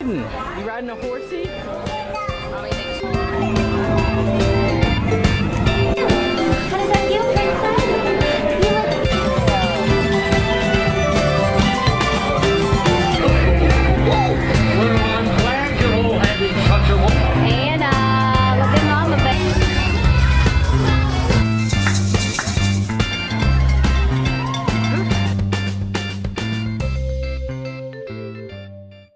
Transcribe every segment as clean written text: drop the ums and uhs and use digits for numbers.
riding? You riding a horsey?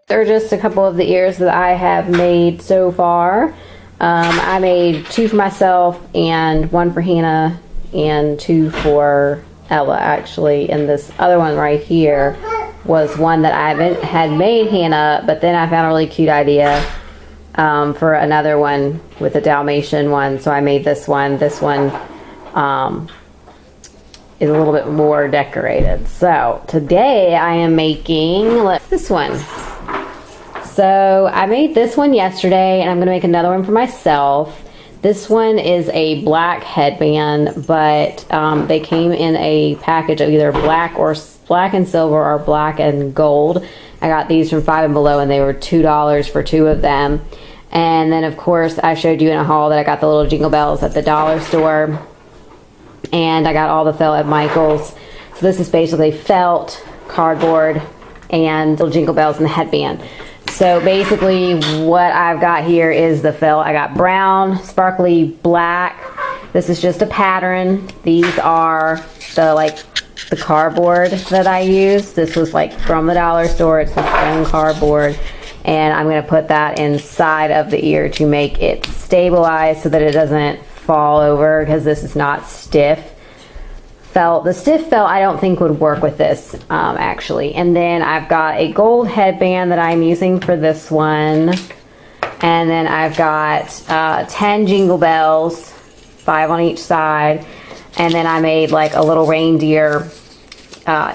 They're just a couple of the ears that I have made so far. I made 2 for myself and 1 for Hannah and 2 for Ella actually. And this other one right here was one that I had made Hannah, but then I found a really cute idea for another one with a Dalmatian one. So I made this one. This one is a little bit more decorated. So today I am making this one. So I made this one yesterday and I'm going to make another one for myself. This one is a black headband, but they came in a package of either black and silver or black and gold. I got these from Five and Below and they were $2 for 2 of them. And then of course I showed you in a haul that I got the little jingle bells at the dollar store. And I got all the felt at Michael's. So this is basically felt, cardboard, and little jingle bells and the headband. So basically what I've got here is the felt. I got brown, sparkly black. This is just a pattern. These are the cardboard that I used. This was like from the dollar store. It's the foam cardboard. And I'm going to put that inside of the ear to make it stabilize so that it doesn't fall over, because this is not stiff felt. The stiff felt I don't think would work with this actually. And then I've got a gold headband that I'm using for this one. And then I've got 10 jingle bells, 5 on each side. And then I made like a little reindeer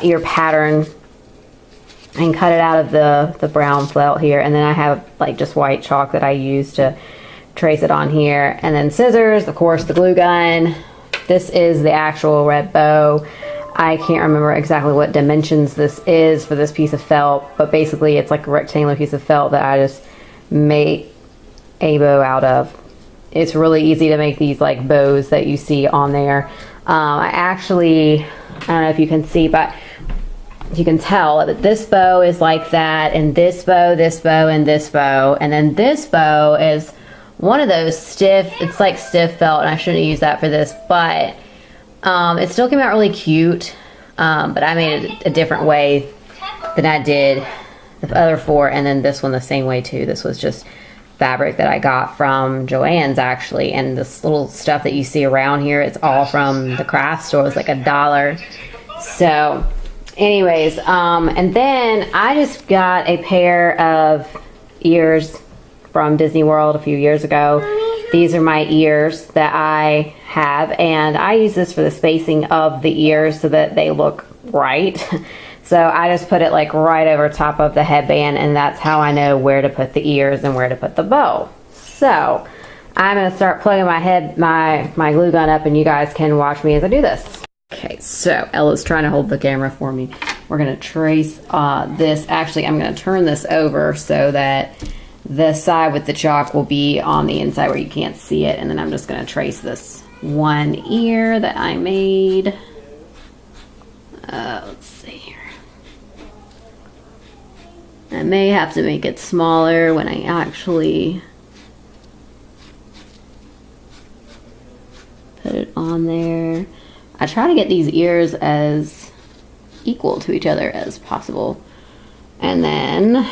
ear pattern and cut it out of the brown felt here. And then I have like just white chalk that I use to trace it on here. And then scissors, of course, the glue gun. This is the actual red bow. I can't remember exactly what dimensions this is for this piece of felt, but basically it's like a rectangular piece of felt that I just made a bow out of. It's really easy to make these like bows that you see on there. I don't know if you can see, but you can tell that this bow is like that, and this bow, and this bow, and then this bow is one of those stiff, it's like stiff felt, and I shouldn't use that for this, but it still came out really cute, but I made it a different way than I did the other 4, and then this one the same way too. This was just fabric that I got from Joann's actually, and this little stuff that you see around here, it's all from the craft store. It's like $1. So anyways, and then I just got a pair of ears from Disney World a few years ago. These are my ears that I have, and I use this for the spacing of the ears so that they look right. So I just put it like right over top of the headband, and that's how I know where to put the ears and where to put the bow. So I'm gonna start plugging my glue gun up, and you guys can watch me as I do this. Okay, so Ella's trying to hold the camera for me. We're gonna trace this. Actually, I'm gonna turn this over so that the side with the chalk will be on the inside where you can't see it, and then I'm just going to trace this one ear that I made. Let's see here. I may have to make it smaller when I actually put it on there. I try to get these ears as equal to each other as possible, and then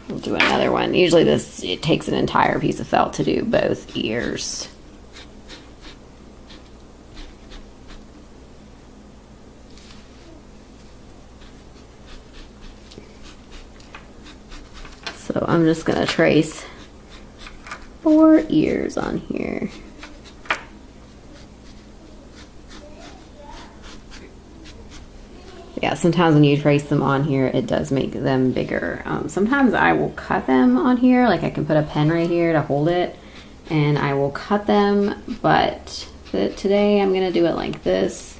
we'll do another one. Usually it takes an entire piece of felt to do both ears. So I'm just gonna trace 4 ears on here. Yeah, sometimes when you trace them on here, it does make them bigger. Sometimes I will cut them on here, like I can put a pen right here to hold it, and I will cut them, but today I'm gonna do it like this,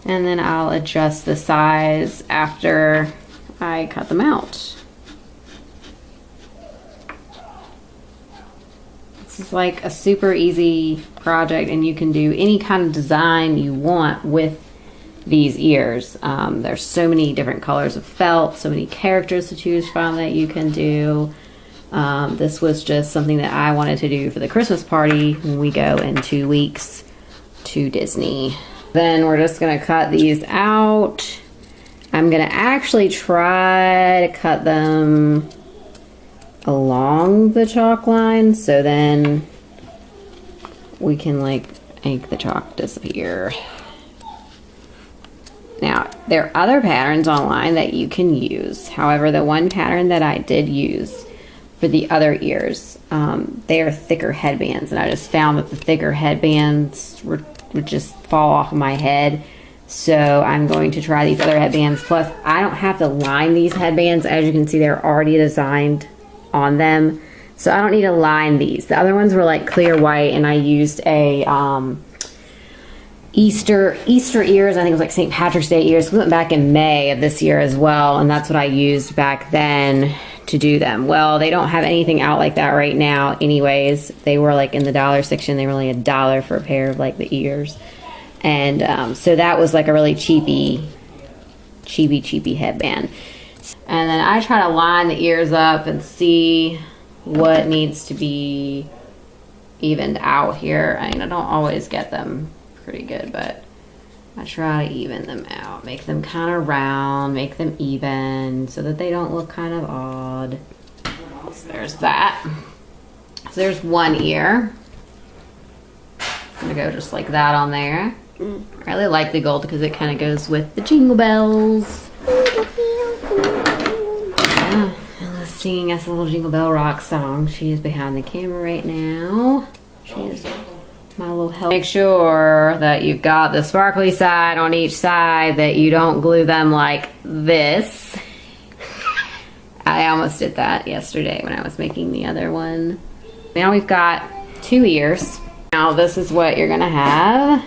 and then I'll adjust the size after I cut them out. This is like a super easy project, and you can do any kind of design you want with these ears. There's so many different colors of felt, so many characters to choose from that you can do. This was just something that I wanted to do for the Christmas party when we go in 2 weeks to Disney. Then we're just gonna cut these out. I'm gonna actually try to cut them along the chalk line, so then we can like make the chalk disappear. Now, there are other patterns online that you can use. However, the one pattern that I did use for the other ears, they are thicker headbands, and I just found that the thicker headbands would just fall off of my head. So I'm going to try these other headbands. Plus, I don't have to line these headbands. As you can see, they're already designed on them, so I don't need to line these. The other ones were like clear white, and I used a Easter ears. I think it was like St. Patrick's Day ears. We went back in May of this year as well, and that's what I used back then to do them. Well, they don't have anything out like that right now anyways. They were like in the dollar section. They were only $1 for a pair of like the ears, and so that was like a really cheapy headband. And then I try to line the ears up and see what needs to be evened out here. I mean, I don't always get them pretty good, but I try to even them out. Make them kind of round, make them even, so that they don't look kind of odd. So there's that. So there's one ear. I'm gonna go just like that on there. I really like the gold because it kind of goes with the jingle bells. Singing us a little Jingle Bell Rock song. She is behind the camera right now. She is my little help. Make sure that you've got the sparkly side on each side, that you don't glue them like this. I almost did that yesterday when I was making the other one. Now we've got 2 ears. Now this is what you're gonna have.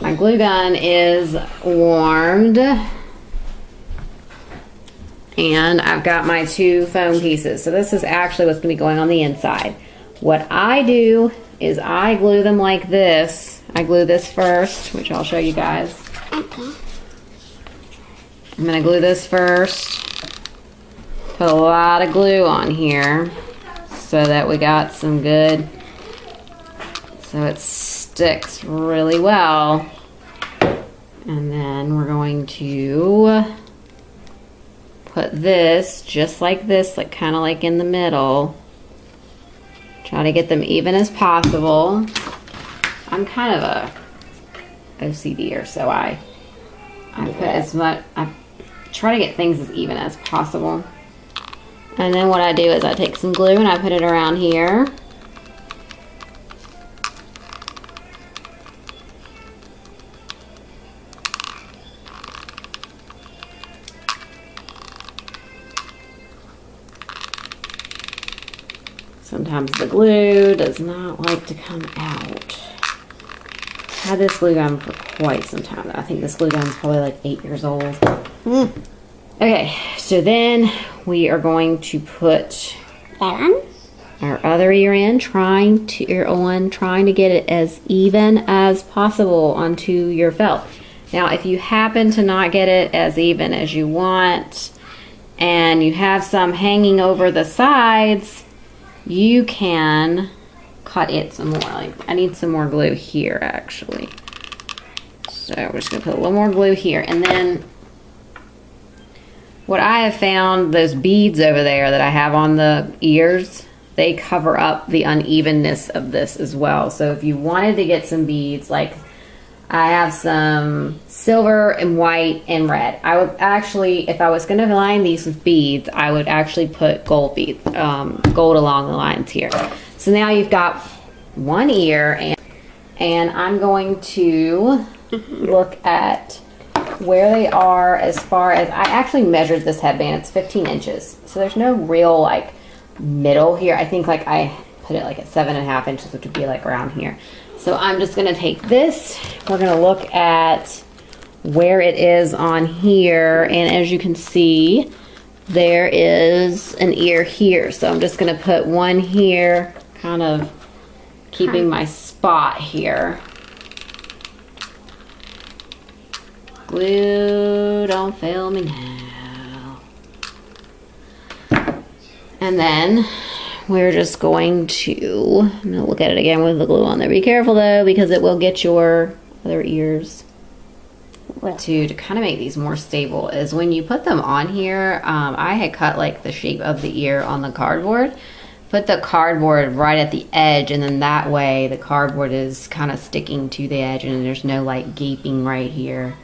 My glue gun is warmed. And I've got my 2 foam pieces. So this is actually what's gonna be going on the inside. What I do is I glue them like this. I glue this first, which I'll show you guys. Okay. I'm gonna glue this first. Put a lot of glue on here so that we got some good, so it sticks really well. And then we're going to put this just like this, like kind of like in the middle. Try to get them even as possible. I'm kind of a OCDer, so I put as much, I try to get things as even as possible. And then what I do is I take some glue and I put it around here. Sometimes the glue does not like to come out. I've had this glue gun for quite some time. I think this glue gun is probably like 8 years old. Okay, so then we are going to put our other ear in, trying to get it as even as possible onto your felt. Now, if you happen to not get it as even as you want, and you have some hanging over the sides, you can cut it some more. Like, I need some more glue here, actually. So we're just gonna put a little more glue here. And then what I have found, those beads over there that I have on the ears, they cover up the unevenness of this as well. So if you wanted to get some beads, like I have some silver and white and red. I would actually, if I was going to line these with beads, I would actually put gold beads, gold along the lines here. So now you've got one ear, and I'm going to look at where they are as far as, I actually measured this headband. It's 15 inches. So there's no real like middle here. I think like I put it like at 7.5 inches, which would be like around here. So I'm just gonna take this, we're gonna look at where it is on here, and as you can see, there is an ear here. So I'm just gonna put one here, kind of keeping my spot here. Glue, don't fail me now. And then we're just going to, I'm going to look at it again with the glue on there. Be careful though, because it will get your other ears. To kind of make these more stable is when you put them on here, I had cut like the shape of the ear on the cardboard. Put the cardboard right at the edge, and then that way the cardboard is kind of sticking to the edge and there's no like gaping right here.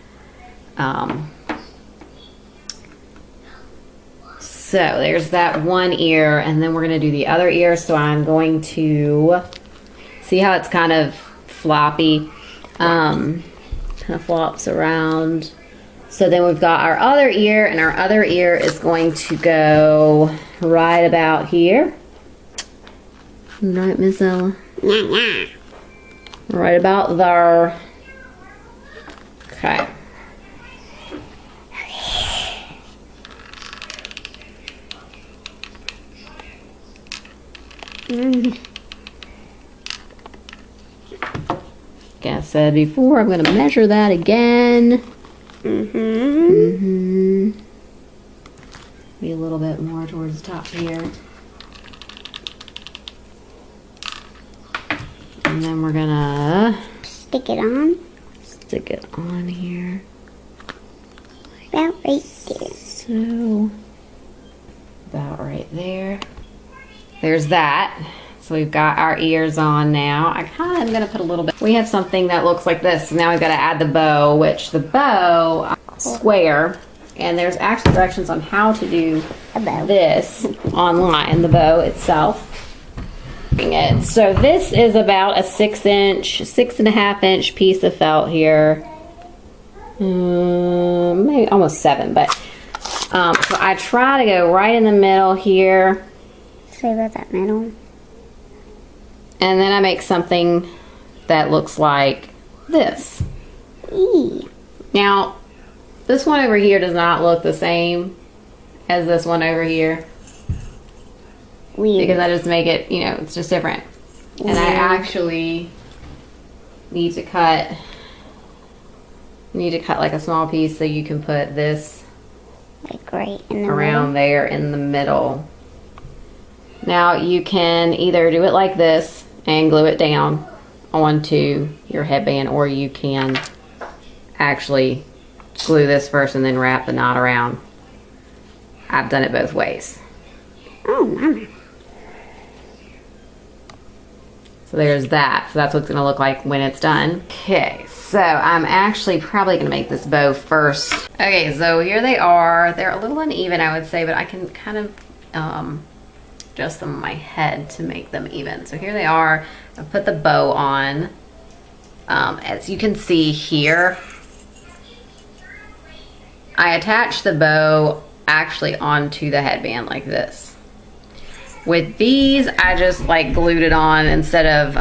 So there's that one ear, and then we're going to do the other ear. So I'm going to see how it's kind of floppy. Kind of flops around. So then we've got our other ear, and our other ear is going to go right about here. Right, Miss Ella? Right about there. Okay. Like I said before, I'm going to measure that again. Be a little bit more towards the top here. And then we're going to stick it on. Stick it on here. About right there. So, about right there. There's that. So we've got our ears on now. I kind of am going to put a little bit. We have something that looks like this. So now we've got to add the bow, which the bow square. And there's actually directions on how to do this online, the bow itself. So this is about a 6.5 inch piece of felt here. Maybe almost 7, but so I try to go right in the middle here. Say about that middle. And then I make something that looks like this. Now, this one over here does not look the same as this one over here. Weird. Because I just make it, you know, it's just different. Weird. And I actually need to cut like a small piece so you can put this like right in the around there in the middle. Now you can either do it like this and glue it down onto your headband, or you can actually glue this first and then wrap the knot around. I've done it both ways. Oh, mama. So there's that. So that's what it's going to look like when it's done. Okay, so I'm actually probably going to make this bow first. Okay, so here they are. They're a little uneven, I would say, but I can kind of adjust them on my head to make them even. So here they are. I put the bow on. As you can see here, I attach the bow actually onto the headband like this. With these, I just like glued it on instead of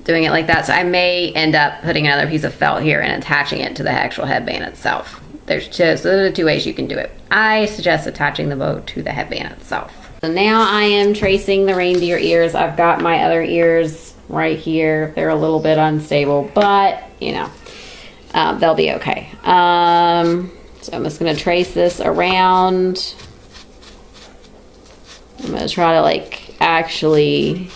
doing it like that. So I may end up putting another piece of felt here and attaching it to the actual headband itself. There's just, those are the two ways you can do it. I suggest attaching the bow to the headband itself. So now I am tracing the reindeer ears. I've got my other ears right here. They're a little bit unstable, but you know, they'll be okay. So I'm just gonna trace this around. I'm gonna try to like actually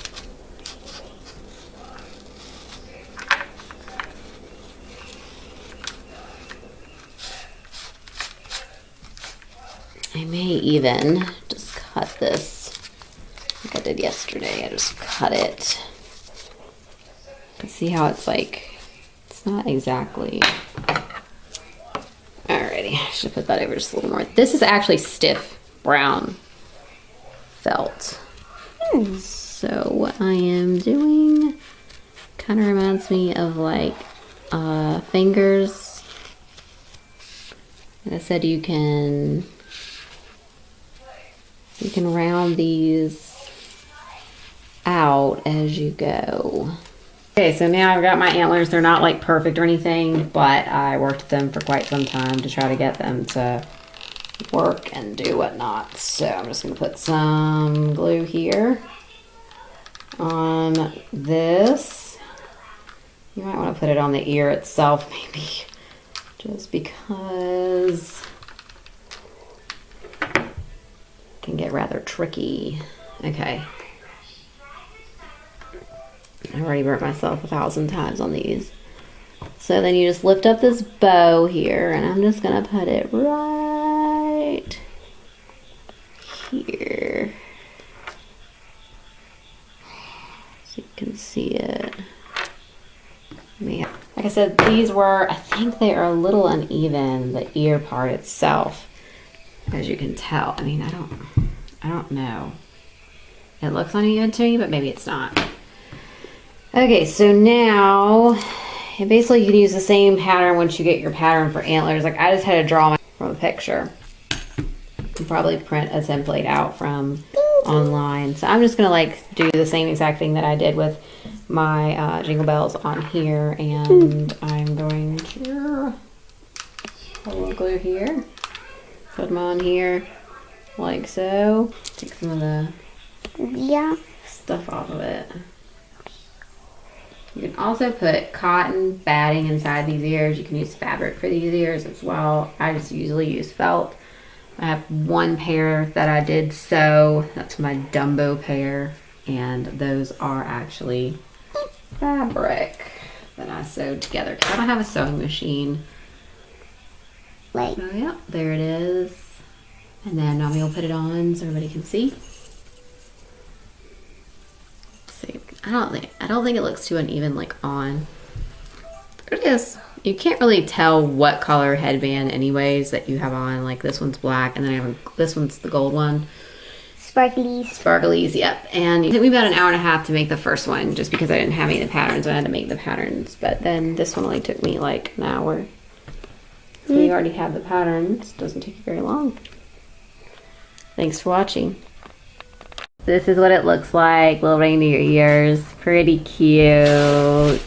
I may even just cut this like I did yesterday. I just cut it. See how it's like, it's not exactly. Alrighty, I should put that over just a little more. This is actually stiff brown felt. So what I am doing kind of reminds me of like fingers. Like I said, you can round these out as you go. Okay, so now I've got my antlers. They're not like perfect or anything, but I worked with them for quite some time to try to get them to work and do whatnot. So I'm just gonna put some glue here. on this. You might want to put it on the ear itself, maybe, just because it can get rather tricky. Okay. I already burnt myself 1,000 times on these. So then you just lift up this bow here, and I'm just gonna put it right here, so you can see it. Yeah. Like I said, these were, I think they are a little uneven, the ear part itself, as you can tell. I mean, I don't know. It looks uneven to me, but maybe it's not. Okay, so now, and basically you can use the same pattern once you get your pattern for antlers. Like I just had to draw from a picture. You probably print a template out from online. So I'm just gonna like do the same exact thing that I did with my jingle bells on here, and I'm going to put a little glue here, put them on here like so. Take some of the stuff off of it. You can also put cotton batting inside these ears. You can use fabric for these ears as well. I just usually use felt. I have one pair that I did sew. That's my Dumbo pair. And those are actually fabric that I sewed together. I don't have a sewing machine. Like, So yeah, there it is. And then I'm gonna put it on so everybody can see. See, I don't think it looks too uneven like on. There it is. You can't really tell what color headband anyways that you have on. Like this one's black, and then I have this one's the gold one. sparklies. Sparklies, yep. And it took me about an hour and a half to make the first one, just because I didn't have any of the patterns, so I had to make the patterns. But then this one only took me like an hour. So you already have the patterns. Doesn't take you very long. Thanks for watching. This is what it looks like, little reindeer ears. Pretty cute.